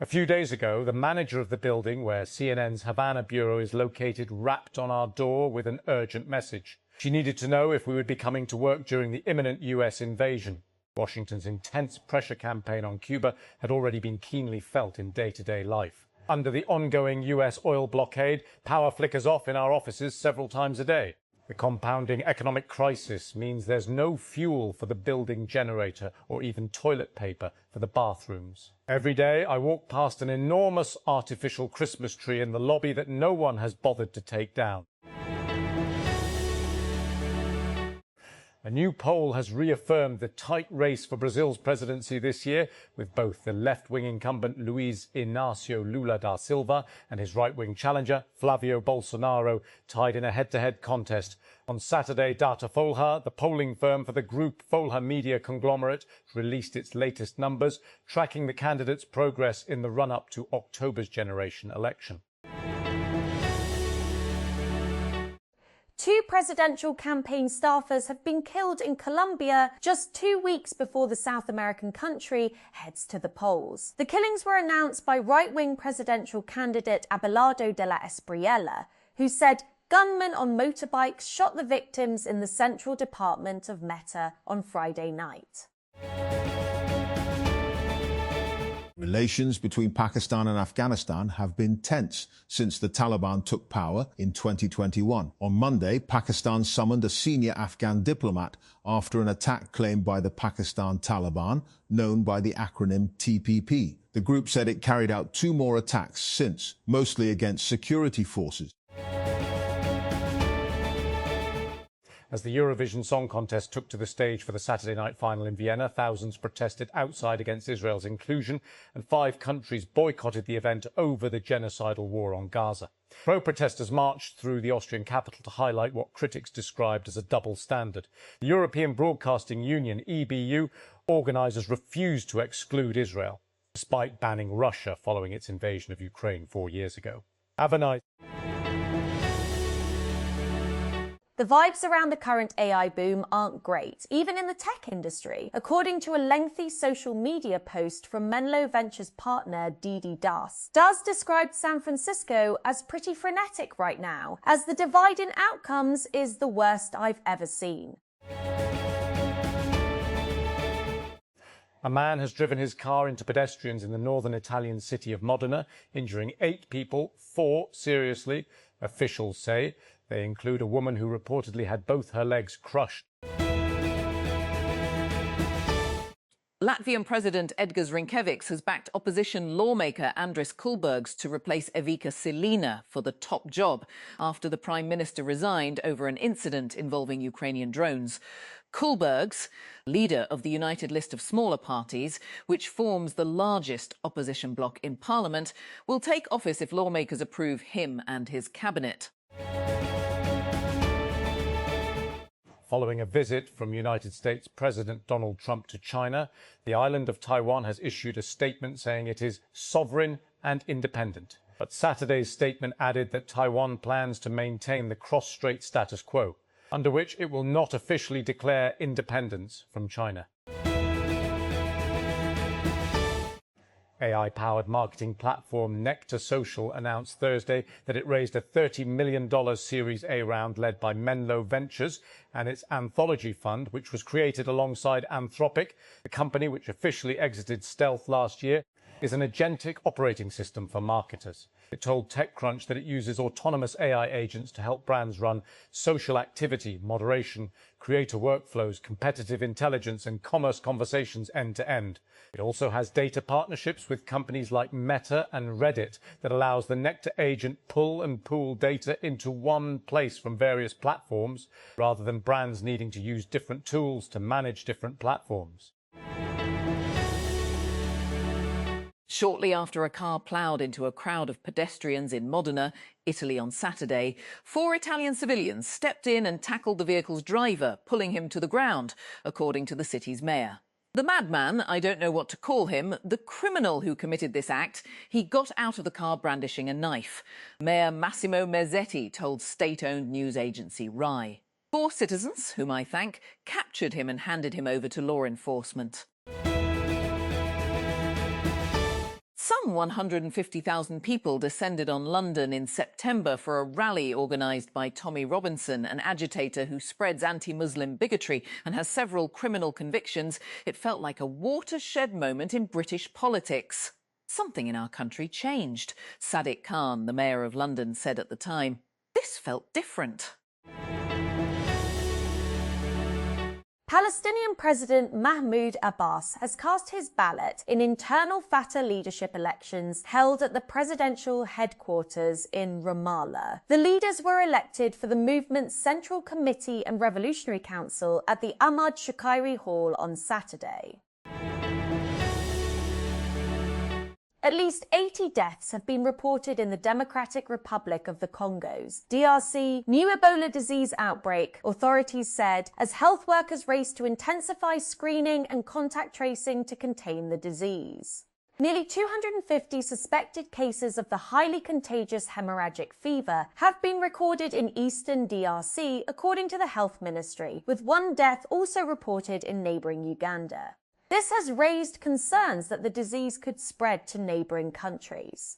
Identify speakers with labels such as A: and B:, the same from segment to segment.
A: A few days ago, the manager of the building where CNN's Havana bureau is located rapped on our door with an urgent message. She needed to know if we would be coming to work during the imminent US invasion. Washington's intense pressure campaign on Cuba had already been keenly felt in day-to-day life. Under the ongoing US oil blockade, power flickers off in our offices several times a day. The compounding economic crisis means there's no fuel for the building generator or even toilet paper for the bathrooms. Every day I walk past an enormous artificial Christmas tree in the lobby that no one has bothered to take down. A new poll has reaffirmed the tight race for Brazil's presidency this year, with both the left-wing incumbent Luiz Inácio Lula da Silva and his right-wing challenger Flavio Bolsonaro tied in a head-to-head contest. On Saturday, Datafolha, the polling firm for the group Folha media conglomerate, released its latest numbers, tracking the candidates' progress in the run-up to October's generation election.
B: Two presidential campaign staffers have been killed in Colombia just 2 weeks before the South American country heads to the polls. The killings were announced by right-wing presidential candidate Abelardo de la Espriella, who said gunmen on motorbikes shot the victims in the central department of Meta on Friday night.
C: Relations between Pakistan and Afghanistan have been tense since the Taliban took power in 2021. On Monday, Pakistan summoned a senior Afghan diplomat after an attack claimed by the Pakistan Taliban, known by the acronym TPP. The group said it carried out 2 more attacks since, mostly against security forces.
A: As the Eurovision Song Contest took to the stage for the Saturday night final in Vienna, thousands protested outside against Israel's inclusion, and 5 countries boycotted the event over the genocidal war on Gaza. Pro-protesters marched through the Austrian capital to highlight what critics described as a double standard. The European Broadcasting Union, EBU, organisers refused to exclude Israel, despite banning Russia following its invasion of Ukraine 4 years ago. Have a nice...
B: The vibes around the current AI boom aren't great, even in the tech industry. According to a lengthy social media post from Menlo Ventures partner Didi Das described San Francisco as pretty frenetic right now, as the divide in outcomes is the worst I've ever seen.
A: A man has driven his car into pedestrians in the northern Italian city of Modena, injuring 8 people, 4 seriously, officials say. They include a woman who reportedly had both her legs crushed.
D: Latvian President Edgars Rinkēvičs has backed opposition lawmaker Andris Kulbergs to replace Evika Silina for the top job after the Prime Minister resigned over an incident involving Ukrainian drones. Kulbergs, leader of the United List of Smaller Parties, which forms the largest opposition bloc in Parliament, will take office if lawmakers approve him and his cabinet.
A: Following a visit from United States President Donald Trump to China, the island of Taiwan has issued a statement saying it is sovereign and independent. But Saturday's statement added that Taiwan plans to maintain the cross-strait status quo, under which it will not officially declare independence from China. AI-powered marketing platform Nectar Social announced Thursday that it raised a $30 million Series A round led by Menlo Ventures and its Anthology Fund, which was created alongside Anthropic. The company, which officially exited stealth last year, is an agentic operating system for marketers. It told TechCrunch that it uses autonomous AI agents to help brands run social activity, moderation, creator workflows, competitive intelligence, and commerce conversations end-to-end. It also has data partnerships with companies like Meta and Reddit that allows the Nectar agent pull and pool data into one place from various platforms, rather than brands needing to use different tools to manage different platforms.
D: Shortly after a car ploughed into a crowd of pedestrians in Modena, Italy on Saturday, 4 Italian civilians stepped in and tackled the vehicle's driver, pulling him to the ground, according to the city's mayor. The madman, I don't know what to call him, the criminal who committed this act, he got out of the car brandishing a knife. Mayor Massimo Mezzetti told state-owned news agency RAI. 4 citizens, whom I thank, captured him and handed him over to law enforcement. Some 150,000 people descended on London in September for a rally organised by Tommy Robinson, an agitator who spreads anti-Muslim bigotry and has several criminal convictions. It felt like a watershed moment in British politics. Something in our country changed, Sadiq Khan, the mayor of London, said at the time. This felt different.
B: Palestinian President Mahmoud Abbas has cast his ballot in internal Fatah leadership elections held at the presidential headquarters in Ramallah. The leaders were elected for the movement's Central Committee and Revolutionary Council at the Ahmad Shukayri Hall on Saturday. At least 80 deaths have been reported in the Democratic Republic of the Congos, DRC, new Ebola disease outbreak, authorities said, as health workers race to intensify screening and contact tracing to contain the disease. Nearly 250 suspected cases of the highly contagious hemorrhagic fever have been recorded in eastern DRC, according to the Health Ministry, with one death also reported in neighbouring Uganda. This has raised concerns that the disease could spread to neighbouring countries.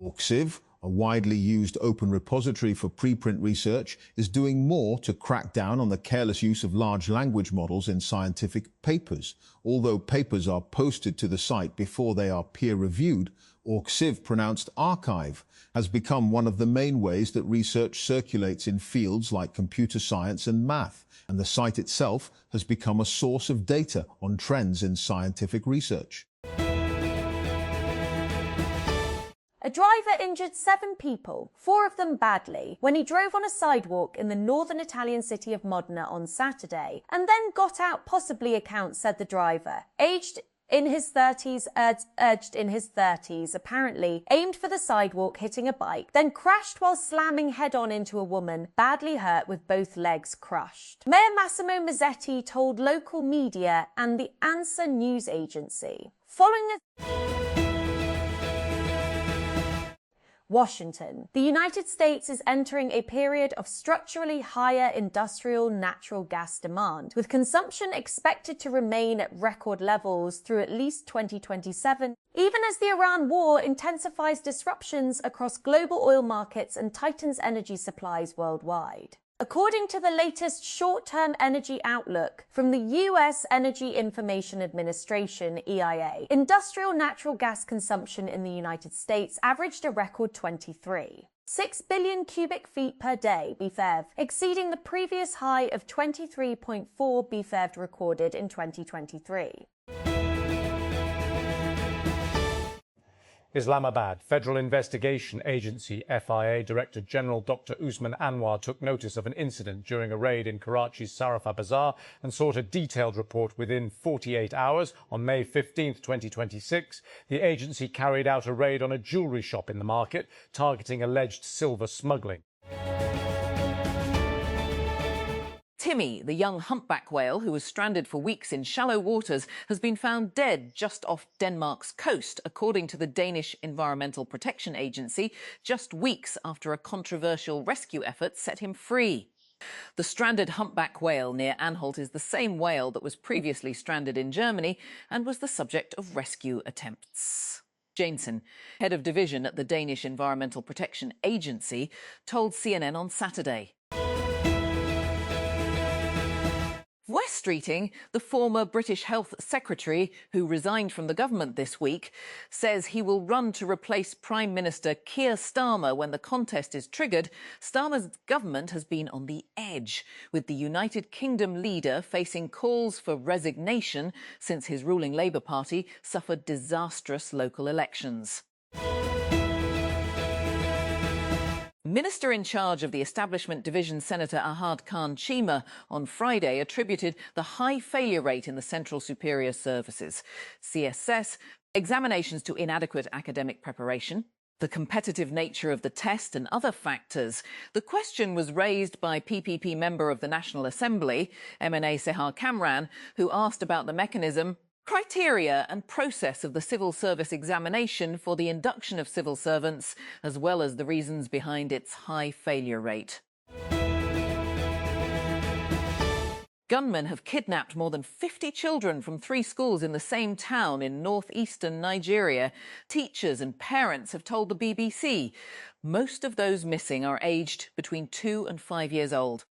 C: Orgsiv, a widely used open repository for preprint research, is doing more to crack down on the careless use of large language models in scientific papers. Although papers are posted to the site before they are peer-reviewed, Orgsiv, pronounced archive, has become one of the main ways that research circulates in fields like computer science and math, and the site itself has become a source of data on trends in scientific research.
B: A driver injured 7 people, 4 of them badly, when he drove on a sidewalk in the northern Italian city of Modena on Saturday, and then got out, possibly, accounts said the driver, urged in his 30s, apparently aimed for the sidewalk, hitting a bike, then crashed while slamming head-on into a woman, badly hurt with both legs crushed. Mayor Massimo Mazzetti told local media and the ANSA news agency. Following Washington. The United States is entering a period of structurally higher industrial natural gas demand, with consumption expected to remain at record levels through at least 2027, even as the Iran war intensifies disruptions across global oil markets and tightens energy supplies worldwide. According to the latest short-term energy outlook from the U.S. Energy Information Administration, EIA, industrial natural gas consumption in the United States averaged a record 6 billion cubic feet per day, BFEV, exceeding the previous high of 23.4 BFEV recorded in 2023.
A: Islamabad. Federal Investigation Agency FIA Director General Dr. Usman Anwar took notice of an incident during a raid in Karachi's Sarafa Bazaar and sought a detailed report within 48 hours. On May 15, 2026, the agency carried out a raid on a jewellery shop in the market, targeting alleged silver smuggling.
D: Timmy, the young humpback whale who was stranded for weeks in shallow waters, has been found dead just off Denmark's coast, according to the Danish Environmental Protection Agency, just weeks after a controversial rescue effort set him free. The stranded humpback whale near Anholt is the same whale that was previously stranded in Germany and was the subject of rescue attempts. Jansen, head of division at the Danish Environmental Protection Agency, told CNN on Saturday. West Streeting, the former British Health Secretary, who resigned from the government this week, says he will run to replace Prime Minister Keir Starmer when the contest is triggered. Starmer's government has been on the edge, with the United Kingdom leader facing calls for resignation since his ruling Labour Party suffered disastrous local elections. Minister in charge of the Establishment Division, Senator Ahad Khan Chima, on Friday attributed the high failure rate in the Central Superior Services, CSS, examinations to inadequate academic preparation, the competitive nature of the test and other factors. The question was raised by PPP member of the National Assembly, MNA Sehar Kamran, who asked about the mechanism, criteria and process of the civil service examination for the induction of civil servants, as well as the reasons behind its high failure rate. Gunmen have kidnapped more than 50 children from 3 schools in the same town in northeastern Nigeria. Teachers and parents have told the BBC. Most of those missing are aged between 2 and 5 years old.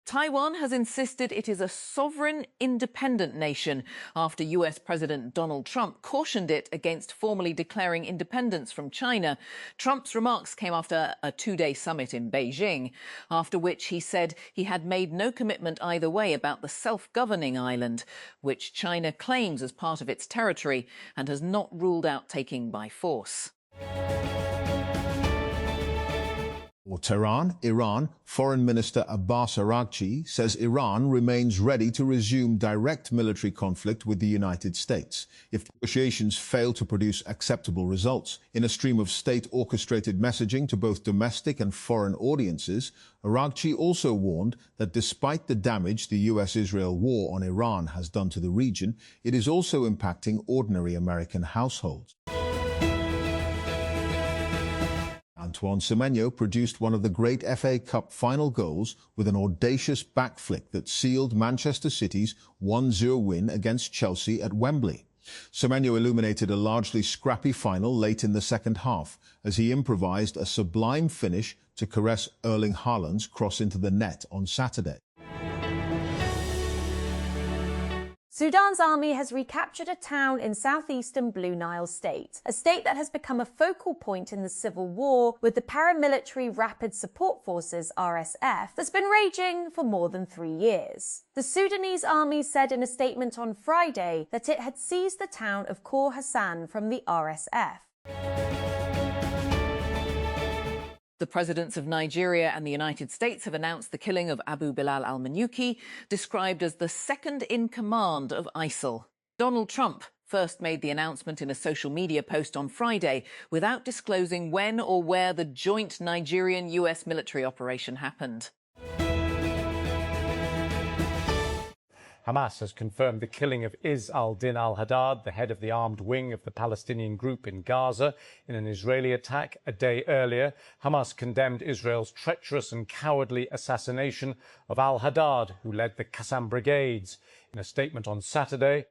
D: Taiwan has insisted it is a sovereign, independent nation after US President Donald Trump cautioned it against formally declaring independence from China. Trump's remarks came after a 2-day summit in Beijing, after which he said he had made no commitment either way about the self-governing island, which China claims as part of its territory and has not ruled out taking by force.
C: For Tehran, Iran, Foreign Minister Abbas Araghchi says Iran remains ready to resume direct military conflict with the United States if negotiations fail to produce acceptable results. In a stream of state-orchestrated messaging to both domestic and foreign audiences, Araghchi also warned that despite the damage the US-Israel war on Iran has done to the region, it is also impacting ordinary American households. Antoine Semenyo produced one of the great FA Cup final goals with an audacious back flick that sealed Manchester City's 1-0 win against Chelsea at Wembley. Semenyo illuminated a largely scrappy final late in the second half as he improvised a sublime finish to caress Erling Haaland's cross into the net on Saturday.
B: Sudan's army has recaptured a town in southeastern Blue Nile state, a state that has become a focal point in the civil war with the paramilitary Rapid Support Forces (RSF) that's been raging for more than 3 years. The Sudanese army said in a statement on Friday that it had seized the town of Khor Hassan from the RSF.
D: The presidents of Nigeria and the United States have announced the killing of Abu Bilal al-Manuki, described as the second-in-command of ISIL. Donald Trump first made the announcement in a social media post on Friday without disclosing when or where the joint Nigerian-US military operation happened.
A: Hamas has confirmed the killing of Izz al-Din al-Haddad, the head of the armed wing of the Palestinian group in Gaza, in an Israeli attack a day earlier. Hamas condemned Israel's treacherous and cowardly assassination of al-Haddad, who led the Qassam brigades. In a statement on Saturday,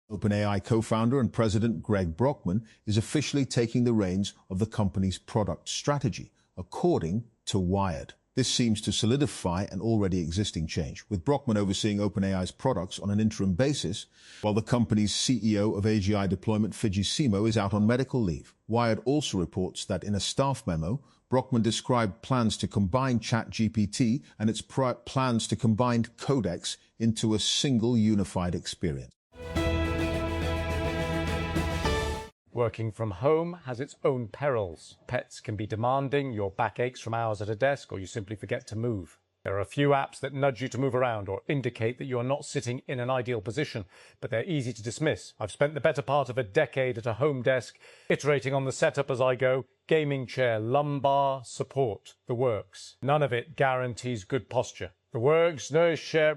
C: OpenAI co-founder and president Greg Brockman is officially taking the reins of the company's product strategy, according to Wired. This seems to solidify an already existing change, with Brockman overseeing OpenAI's products on an interim basis, while the company's CEO of AGI deployment, Fidji Simo, is out on medical leave. Wired also reports that in a staff memo, Brockman described plans to combine ChatGPT and its plans to combine Codex into a single unified experience.
A: working from home has its own perils. Pets can be demanding, your back aches from hours at a desk, or you simply forget to move. There are a few apps that nudge you to move around or indicate that you are not sitting in an ideal position, but they're easy to dismiss. I've spent the better part of a decade at a home desk, iterating on the setup as I go. Gaming chair, lumbar support, the works. None of it guarantees good posture. The works, no share.